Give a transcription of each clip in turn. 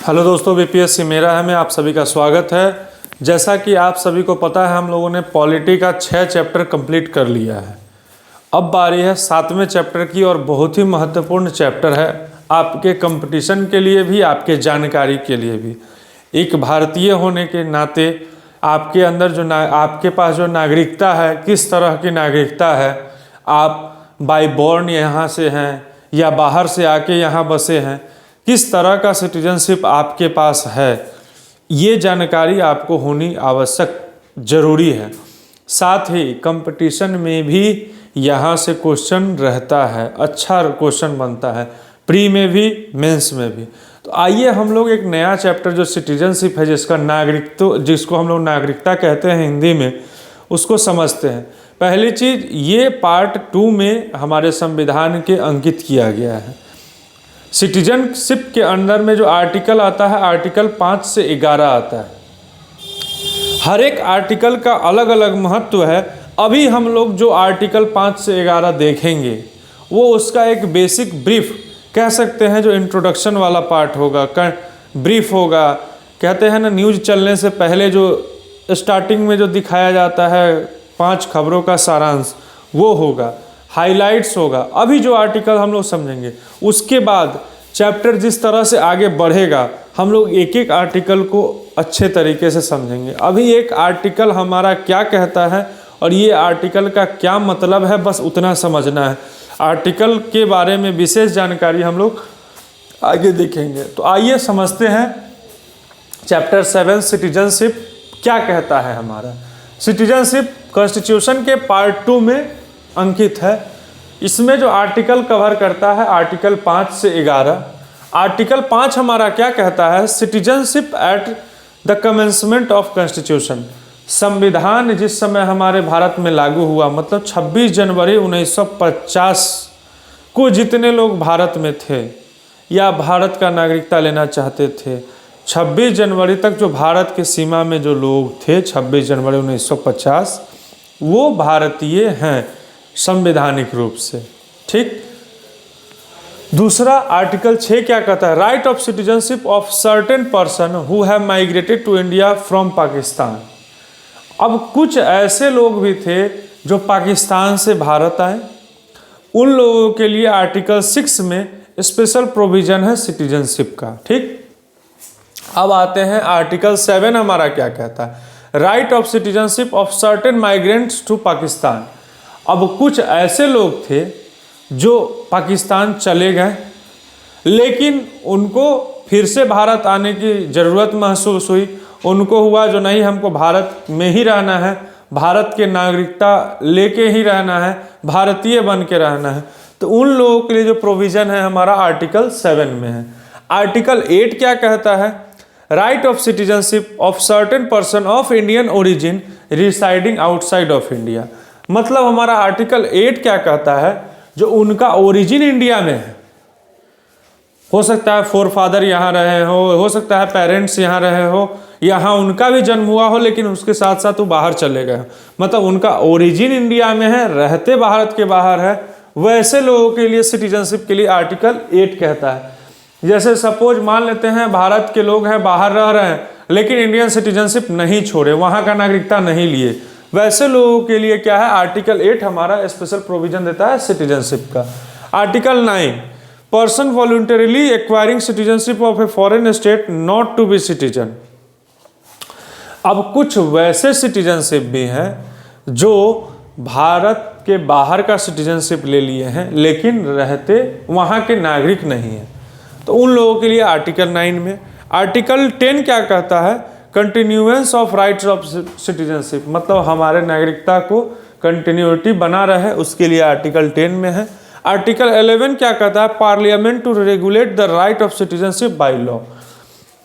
Hello दोस्तों, BPSC मेरा है में आप सभी का स्वागत है। जैसा कि आप सभी को पता है, हम लोगों ने पॉलिटी का 6 चैप्टर कंप्लीट कर लिया है। अब बारी है 7वें चैप्टर की और बहुत ही महत्वपूर्ण चैप्टर है आपके कंपटीशन के लिए भी, आपके जानकारी के लिए भी। एक भारतीय होने के नाते आपके अंदर जो आपके पास जो नागरिकता है, किस तरह की नागरिकता है, आप बाय बॉर्न यहाँ से हैं या बाहर से आके यहाँ बसे हैं, किस तरह का सिटीजनशिप आपके पास है, ये जानकारी आपको होनी आवश्यक ज़रूरी है। साथ ही कंपटीशन में भी यहाँ से क्वेश्चन रहता है, अच्छा क्वेश्चन बनता है, प्री में भी मेंस में भी। तो आइए हम लोग एक नया चैप्टर जो सिटीजनशिप है, जिसको हम लोग नागरिकता कहते हैं हिंदी में, उसको समझते हैं। पहली चीज़, ये पार्ट 2 में हमारे संविधान के अंकित किया गया है। सिटीजनशिप के अंदर में जो आर्टिकल आता है, आर्टिकल 5 से 11 आता है। हर एक आर्टिकल का अलग अलग महत्व है। अभी हम लोग जो आर्टिकल 5 से 11 देखेंगे वो उसका एक बेसिक ब्रीफ कह सकते हैं, जो इंट्रोडक्शन वाला पार्ट होगा, ब्रीफ होगा। कहते हैं ना, न्यूज़ चलने से पहले जो स्टार्टिंग में जो दिखाया जाता है 5 खबरों का सारांश, वो होगा, हाइलाइट्स होगा। अभी जो आर्टिकल हम लोग समझेंगे, उसके बाद चैप्टर जिस तरह से आगे बढ़ेगा, हम लोग एक एक आर्टिकल को अच्छे तरीके से समझेंगे। अभी एक आर्टिकल हमारा क्या कहता है और ये आर्टिकल का क्या मतलब है, बस उतना समझना है। आर्टिकल के बारे में विशेष जानकारी हम लोग आगे देखेंगे। तो आइए समझते हैं चैप्टर 7 सिटीजनशिप क्या कहता है। हमारा सिटीजनशिप कॉन्स्टिट्यूशन के पार्ट 2 में अंकित है। इसमें जो आर्टिकल कवर करता है, आर्टिकल 5 से 11। आर्टिकल 5 हमारा क्या कहता है? Citizenship at the commencement of constitution. संविधान जिस समय हमारे भारत में लागू हुआ, मतलब 26 जनवरी 1950 को जितने लोग भारत में थे या भारत का नागरिकता लेना चाहते थे, 26 जनवरी तक जो भारत के सीमा में जो लोग थे, 26 जनवरी 1950, वो भारतीय हैं संवैधानिक रूप से। ठीक। दूसरा आर्टिकल 6 क्या कहता है? Right of citizenship of certain person who have migrated to India from Pakistan. अब कुछ ऐसे लोग भी थे जो पाकिस्तान से भारत आए, उन लोगों के लिए आर्टिकल 6 में स्पेशल प्रोविजन है सिटीजनशिप का। ठीक। अब आते हैं आर्टिकल 7 हमारा क्या कहता है? Right of citizenship of certain migrants to Pakistan. अब कुछ ऐसे लोग थे जो पाकिस्तान चले गए, लेकिन उनको फिर से भारत आने की ज़रूरत महसूस हुई। उनको हुआ जो नहीं, हमको भारत में ही रहना है, भारत के नागरिकता लेके ही रहना है, भारतीय बन के रहना है। तो उन लोगों के लिए जो प्रोविज़न है हमारा आर्टिकल 7 में है। आर्टिकल 8 क्या कहता है? Right of citizenship of certain person of Indian origin residing outside of India. मतलब हमारा आर्टिकल 8 क्या कहता है? जो उनका ओरिजिन इंडिया में है, हो सकता है फोरफादर यहाँ रहे हो सकता है पेरेंट्स यहाँ रहे हो, यहाँ उनका भी जन्म हुआ हो, लेकिन उसके साथ साथ वो बाहर चले गए हो, मतलब उनका ओरिजिन इंडिया में है, रहते भारत के बाहर है, वैसे लोगों के लिए सिटीजनशिप के लिए आर्टिकल 8 कहता है। जैसे सपोज मान लेते हैं भारत के लोग हैं, बाहर रह रहे हैं, लेकिन इंडियन सिटीजनशिप नहीं छोड़े, वहाँ का नागरिकता नहीं लिए, वैसे लोगों के लिए क्या है? आर्टिकल 8 हमारा स्पेशल प्रोविजन देता है सिटीजनशिप का। Article 9, person voluntarily acquiring citizenship of a foreign state not to be citizen. अब कुछ वैसे सिटीजनशिप भी हैं जो भारत के बाहर का सिटीजनशिप ले लिए हैं, लेकिन रहते वहाँ के नागरिक नहीं हैं, तो उन लोगों के लिए आर्टिकल 9 में। आर्टिकल 10 क्या कहता है? Continuance of rights of citizenship, मतलब हमारे नागरिकता को कंटिन्यूटी बना रहे, उसके लिए आर्टिकल 10 में है। आर्टिकल 11 क्या कहता है? Parliament to regulate the right of citizenship by law.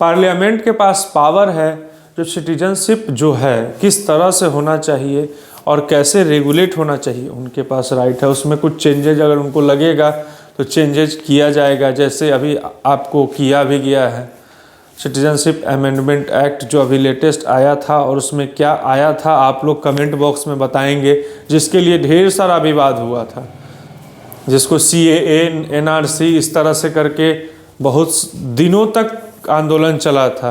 Parliament के पास पावर है जो सिटीजनशिप जो है किस तरह से होना चाहिए और कैसे रेगुलेट होना चाहिए, उनके पास राइट है। उसमें कुछ चेंजेज अगर उनको लगेगा तो चेंजेज किया जाएगा, जैसे अभी आपको किया भी गया है। सिटीजनशिप अमेंडमेंट एक्ट जो अभी लेटेस्ट आया था, और उसमें क्या आया था आप लोग कमेंट बॉक्स में बताएंगे, जिसके लिए ढेर सारा विवाद हुआ था, जिसको CAA NRC इस तरह से करके बहुत दिनों तक आंदोलन चला था,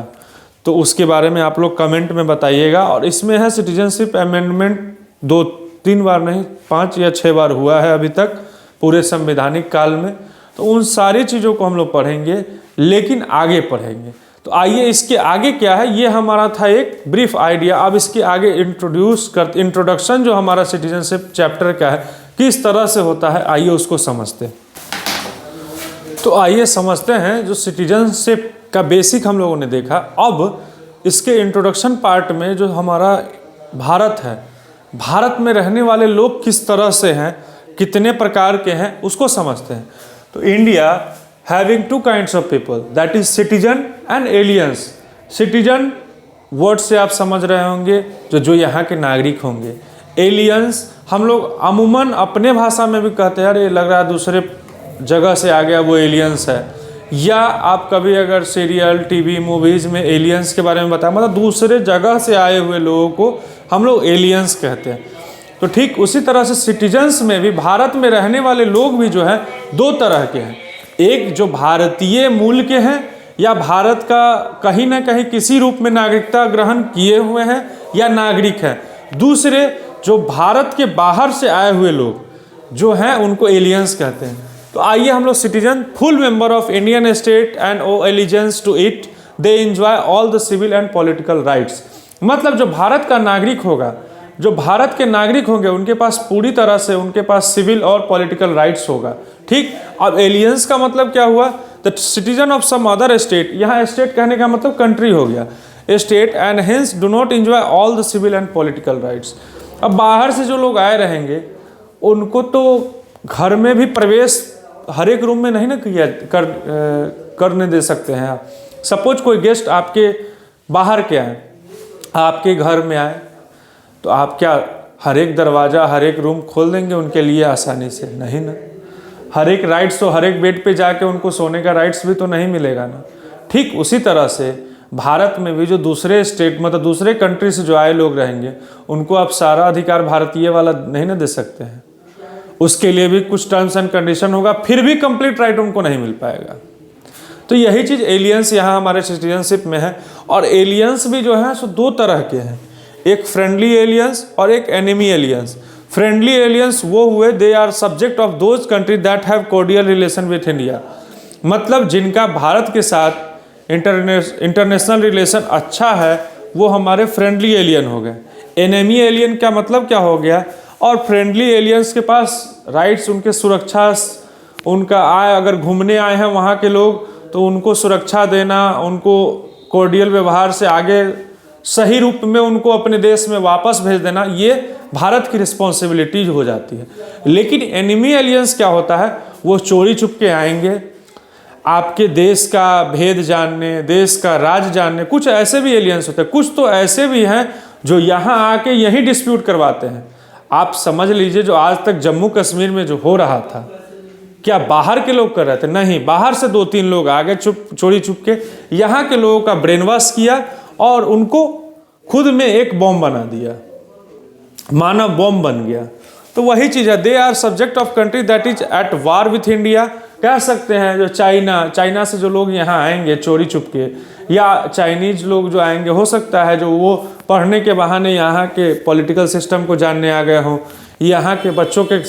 तो उसके बारे में आप लोग कमेंट में बताइएगा। और इसमें है सिटीजनशिप अमेंडमेंट 2-3 बार नहीं 5 या 6 बार हुआ है अभी तक पूरे संवैधानिक काल में। तो उन सारी चीज़ों को हम लोग पढ़ेंगे, लेकिन आगे पढ़ेंगे। तो आइए इसके आगे क्या है, ये हमारा था एक ब्रीफ आइडिया। अब इसके आगे इंट्रोडक्शन जो हमारा सिटीजनशिप चैप्टर का है किस तरह से होता है, आइए उसको समझते हैं। तो आइए समझते हैं, जो सिटीजनशिप का बेसिक हम लोगों ने देखा। अब इसके इंट्रोडक्शन पार्ट में जो हमारा भारत है, भारत में रहने वाले लोग किस तरह से हैं, कितने प्रकार के हैं, उसको समझते हैं। तो India having 2 kinds of people, that is citizen and aliens. Citizen word से आप समझ रहे होंगे जो यहाँ के नागरिक होंगे। एलियंस हम लोग अमूमन अपने भाषा में भी कहते हैं, अरे लग रहा है दूसरे जगह से आ गया वो एलियंस है। या आप कभी अगर सीरियल टीवी मूवीज़ में एलियंस के बारे में बताएं, मतलब दूसरे जगह से आए हुए लोगों को हम लोग एलियंस कहते हैं। तो ठीक उसी तरह से सिटीजन्स में भी भारत में रहने वाले लोग भी जो है 2 तरह के हैं। एक जो भारतीय मूल के हैं या भारत का कहीं ना कहीं किसी रूप में नागरिकता ग्रहण किए हुए हैं या नागरिक हैं। दूसरे जो भारत के बाहर से आए हुए लोग जो हैं उनको एलियंस कहते हैं। तो आइए हम लोग citizen, full member of Indian state and owe allegiance to it, they enjoy all the civil and political rights. मतलब जो भारत का नागरिक होगा, जो भारत के नागरिक होंगे, उनके पास पूरी तरह से उनके पास सिविल और पॉलिटिकल राइट्स होगा। ठीक। अब एलियंस का मतलब क्या हुआ, the citizen of some other state, यहाँ स्टेट कहने का मतलब कंट्री हो गया, state, and hence do not enjoy all the civil and political rights. अब बाहर से जो लोग आए रहेंगे उनको तो घर में भी प्रवेश हर एक रूम में नहीं ना करने दे सकते हैं आप। सपोज कोई गेस्ट आपके बाहर के आए, आपके घर में आए, तो आप क्या हर एक दरवाज़ा हर एक रूम खोल देंगे उनके लिए आसानी से? नहीं ना। हर एक राइट्स तो हर एक बेड पे जाके उनको सोने का राइट्स भी तो नहीं मिलेगा ना। ठीक उसी तरह से भारत में भी जो दूसरे स्टेट मतलब दूसरे कंट्री से जो आए लोग रहेंगे उनको आप सारा अधिकार भारतीय वाला नहीं ना दे सकते हैं। उसके लिए भी कुछ टर्म्स एंड कंडीशन होगा, फिर भी कंप्लीट राइट उनको नहीं मिल पाएगा। तो यही चीज़ एलियंस यहाँ हमारे सिटीजनशिप में है। और एलियंस भी जो है सो 2 तरह के हैं, एक फ्रेंडली एलियंस और एक एनिमी एलियंस। फ्रेंडली एलियंस वो हुए, they are subject of those country that have cordial relation with India, मतलब जिनका भारत के साथ इंटरनेशनल रिलेशन अच्छा है वो हमारे फ्रेंडली एलियन हो गए। एनिमी एलियन का मतलब क्या हो गया, और फ्रेंडली एलियंस के पास राइट्स, उनके सुरक्षा, उनका अगर घूमने आए हैं वहाँ के लोग तो उनको सुरक्षा देना, उनको कोर्डियल व्यवहार से आगे सही रूप में उनको अपने देश में वापस भेज देना, ये भारत की रिस्पॉन्सिबिलिटीज हो जाती है। लेकिन एनिमी एलियंस क्या होता है, वो चोरी चुपके आएंगे आपके देश का भेद जानने, देश का राज जानने। कुछ ऐसे भी एलियंस होते हैं, कुछ तो ऐसे भी हैं जो यहाँ आके यही डिस्प्यूट करवाते हैं। आप समझ लीजिए जो आज तक जम्मू कश्मीर में जो हो रहा था, क्या बाहर के लोग कर रहे थे? नहीं, बाहर से 2-3 लोग आ गए चोरी चुप के, यहाँ के लोगों का ब्रेन वॉश किया और उनको खुद में एक बॉम्ब बना दिया, मानव बॉम्ब बन गया। तो वही चीज़ है, they are subject of country that is at war with India. कह सकते हैं जो चाइना से जो लोग यहाँ आएंगे चोरी चुप के, या चाइनीज लोग जो आएंगे, हो सकता है जो वो पढ़ने के बहाने यहाँ के पॉलिटिकल सिस्टम को जानने आ गए हों, यहाँ के बच्चों के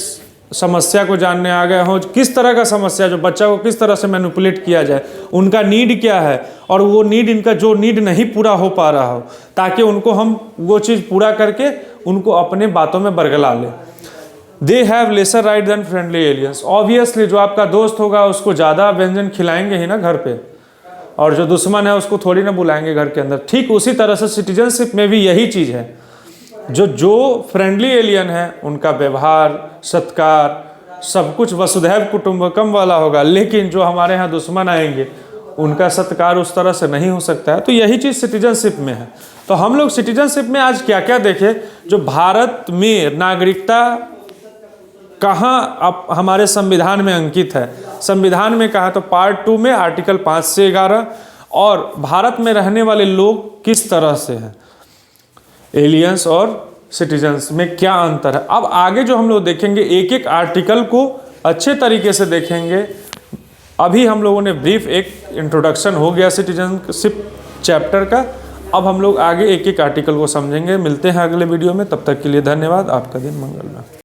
समस्या को जानने आ गए हों, किस तरह का समस्या, जो बच्चा को किस तरह से मैनिपुलेट किया जाए, उनका नीड क्या है, और वो नीड, इनका जो नीड नहीं पूरा हो पा रहा हो, ताकि उनको हम वो चीज़ पूरा करके उनको अपने बातों में बरगला लें। They have lesser right than friendly aliens. Obviously जो आपका दोस्त होगा उसको ज़्यादा व्यंजन खिलाएंगे ही ना घर पे, और जो दुश्मन है उसको थोड़ी ना बुलाएंगे घर के अंदर। ठीक उसी तरह से सिटीजनशिप में भी यही चीज़ है, जो फ्रेंडली एलियन है उनका व्यवहार, सत्कार, सब कुछ वसुधैव कुटुंबकम वाला होगा। लेकिन जो हमारे यहाँ दुश्मन आएंगे उनका सत्कार उस तरह से नहीं हो सकता है। तो यही चीज़ सिटीजनशिप में है। तो हम लोग सिटीजनशिप में आज क्या क्या देखें, जो भारत में नागरिकता कहाँ अब हमारे संविधान में अंकित है। संविधान में कहा तो पार्ट 2 में आर्टिकल 5 से 11, और भारत में रहने वाले लोग किस तरह से हैं, एलियंस और सिटीजन्स में क्या अंतर है। अब आगे जो हम लोग देखेंगे एक एक आर्टिकल को अच्छे तरीके से देखेंगे, अभी हम लोगों ने ब्रीफ एक इंट्रोडक्शन हो गया सिटीजनशिप चैप्टर का। अब हम लोग आगे एक एक आर्टिकल को समझेंगे। मिलते हैं अगले वीडियो में, तब तक के लिए धन्यवाद। आपका दिन मंगलमय।